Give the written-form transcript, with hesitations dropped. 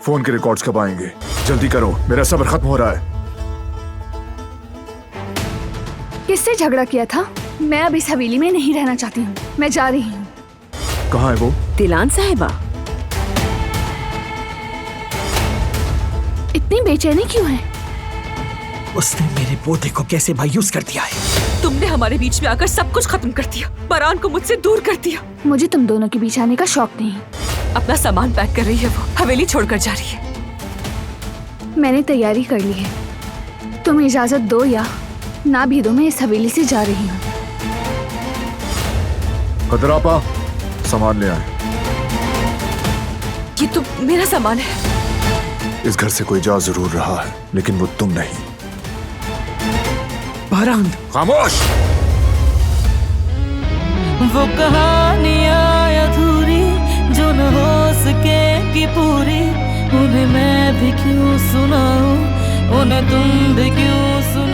Phone के records कब आएंगे? जल्दी करो, मेरा सब्र खत्म हो रहा है। किससे झगड़ा किया था? मैं अब इस हवेली में नहीं रहना चाहती हूँ, मैं जा रही हूँ। कहाँ है वो? दिलान साहिबा, इतनी बेचैनी क्यों है? उसने मेरे पोते को कैसे मायूस कर दिया है। तुमने हमारे बीच में आकर सब कुछ खत्म कर दिया, बरान को मुझसे दूर कर दिया। मुझे तुम दोनों के बीच आने का शौक नहीं। अपना सामान पैक कर रही है वो, हवेली छोड़कर जा रही है। मैंने तैयारी कर ली है, तुम इजाजत दो या ना भी दो, मैं इस हवेली से जा रही हूँ। खतरापा, सामान ले आए। ये तो मेरा सामान है। इस घर से कोई जा जरूर रहा है, लेकिन वो तुम नहीं। बहरान, खामोश। वो कहानियाँ अधूरी जो न हो सकेगी पूरी, उन्हें मैं भी क्यों सुनाऊं, उन्हें तुम भी क्यों सुनाओ।